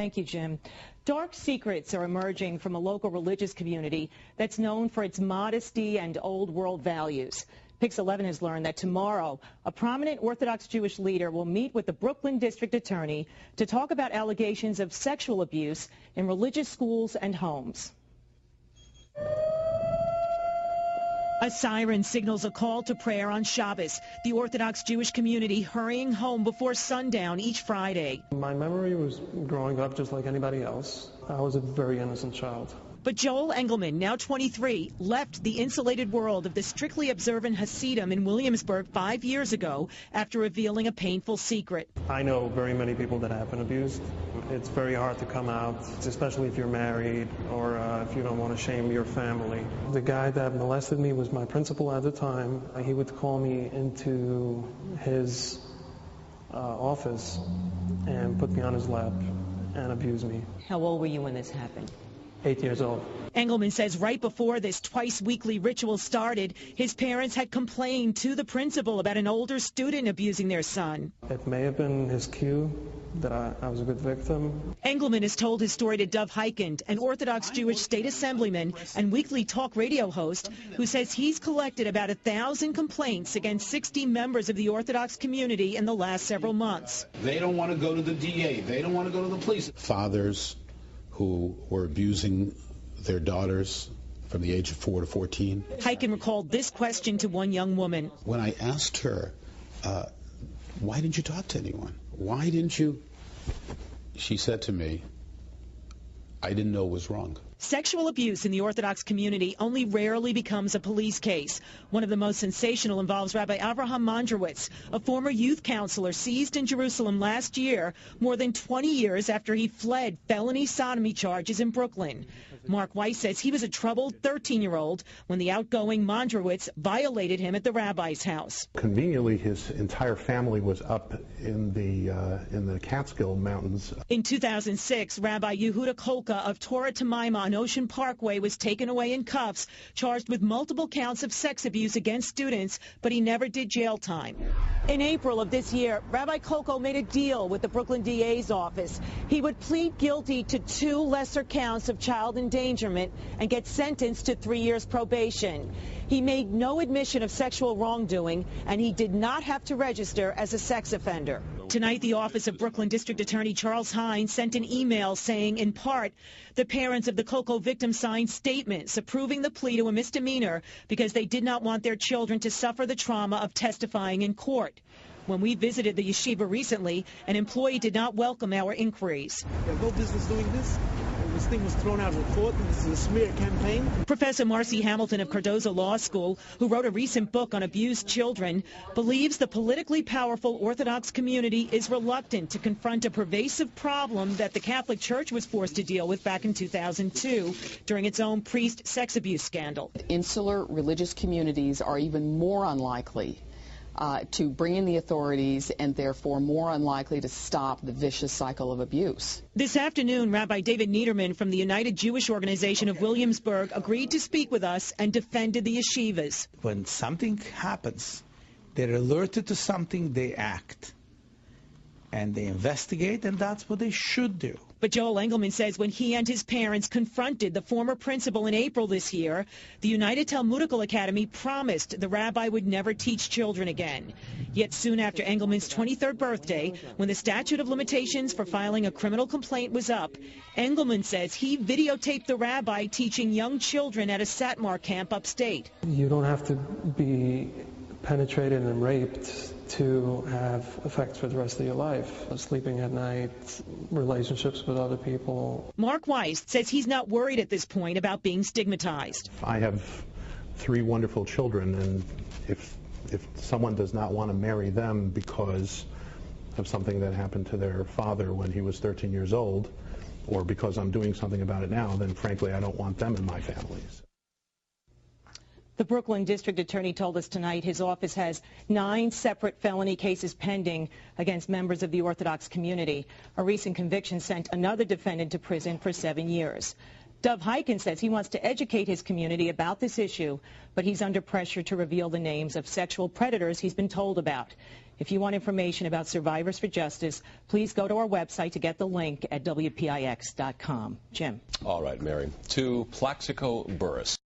Thank you, Jim. Dark secrets are emerging from a local religious community that's known for its modesty and old world values. Pix 11 has learned that tomorrow, a prominent Orthodox Jewish leader will meet with the Brooklyn District Attorney to talk about allegations of sexual abuse in religious schools and homes. A siren signals a call to prayer on Shabbos, the Orthodox Jewish community hurrying home before sundown each Friday. My memory was growing up just like anybody else. I was a very innocent child. But Joel Engelman, now 23, left the insulated world of the strictly observant Hasidim in Williamsburg 5 years ago after revealing a painful secret. I know very many people that have been abused. It's very hard to come out, especially if you're married or if you don't want to shame your family. The guy that molested me was my principal at the time. He would call me into his office and put me on his lap and abuse me. How old were you when this happened? 8 years old. Engelman says right before this twice-weekly ritual started, his parents had complained to the principal about an older student abusing their son. It may have been his cue that I was a good victim. Engelman has told his story to Dov Heikind, an Orthodox Jewish state assemblyman and weekly talk radio host, who says he's collected about 1,000 complaints against 60 members of the Orthodox community in the last several months. They don't want to go to the DA. They don't want to go to the police. Fathers who were abusing their daughters from the age of 4 to 14. Heikind recalled this question to one young woman. When I asked her, why didn't you talk to anyone? Why didn't you? She said to me, I didn't know it was wrong. Sexual abuse in the Orthodox community only rarely becomes a police case. One of the most sensational involves Rabbi Avraham Mondrowitz, a former youth counselor seized in Jerusalem last year, more than 20 years after he fled felony sodomy charges in Brooklyn. Mark Weiss says he was a troubled 13-year-old when the outgoing Mondrowitz violated him at the rabbi's house. Conveniently, his entire family was up in the Catskill Mountains. In 2006, Rabbi Yehuda Kolka of Torah Temaima on Ocean Parkway was taken away in cuffs, charged with multiple counts of sex abuse against students, but he never did jail time. In April of this year, Rabbi Kolko made a deal with the Brooklyn DA's office. He would plead guilty to 2 lesser counts of child endangerment and get sentenced to 3 years probation. He made no admission of sexual wrongdoing, and he did not have to register as a sex offender. Tonight, the office of Brooklyn District Attorney Charles Hines sent an email saying, in part, the parents of the Kolko victim signed statements approving the plea to a misdemeanor because they did not want their children to suffer the trauma of testifying in court. When we visited the yeshiva recently, an employee did not welcome our inquiries. They have no business doing this. This thing was thrown out of court. This is a smear campaign. Professor Marcy Hamilton of Cardozo Law School, who wrote a recent book on abused children, believes the politically powerful Orthodox community is reluctant to confront a pervasive problem that the Catholic Church was forced to deal with back in 2002 during its own priest sex abuse scandal. Insular religious communities are even more unlikely to bring in the authorities and therefore more unlikely to stop the vicious cycle of abuse. This afternoon, Rabbi David Niederman from the United Jewish Organization of Williamsburg agreed to speak with us and defended the yeshivas. When something happens, they're alerted to something, they act. And they investigate, and that's what they should do. But Joel Engelman says when he and his parents confronted the former principal in April this year, the United Talmudical Academy promised the rabbi would never teach children again. Yet soon after Engelman's 23rd birthday, when the statute of limitations for filing a criminal complaint was up, Engelman says he videotaped the rabbi teaching young children at a Satmar camp upstate. You don't have to be penetrated and raped to have effects for the rest of your life. Sleeping at night, relationships with other people. Mark Weiss says he's not worried at this point about being stigmatized. I have 3 wonderful children, and if someone does not want to marry them because of something that happened to their father when he was 13 years old, or because I'm doing something about it now, then frankly I don't want them in my families. The Brooklyn District Attorney told us tonight his office has 9 separate felony cases pending against members of the Orthodox community. A recent conviction sent another defendant to prison for 7 years. Dov Heikind says he wants to educate his community about this issue, but he's under pressure to reveal the names of sexual predators he's been told about. If you want information about Survivors for Justice, please go to our website to get the link at WPIX.com. Jim. All right, Mary. To Plaxico Burress.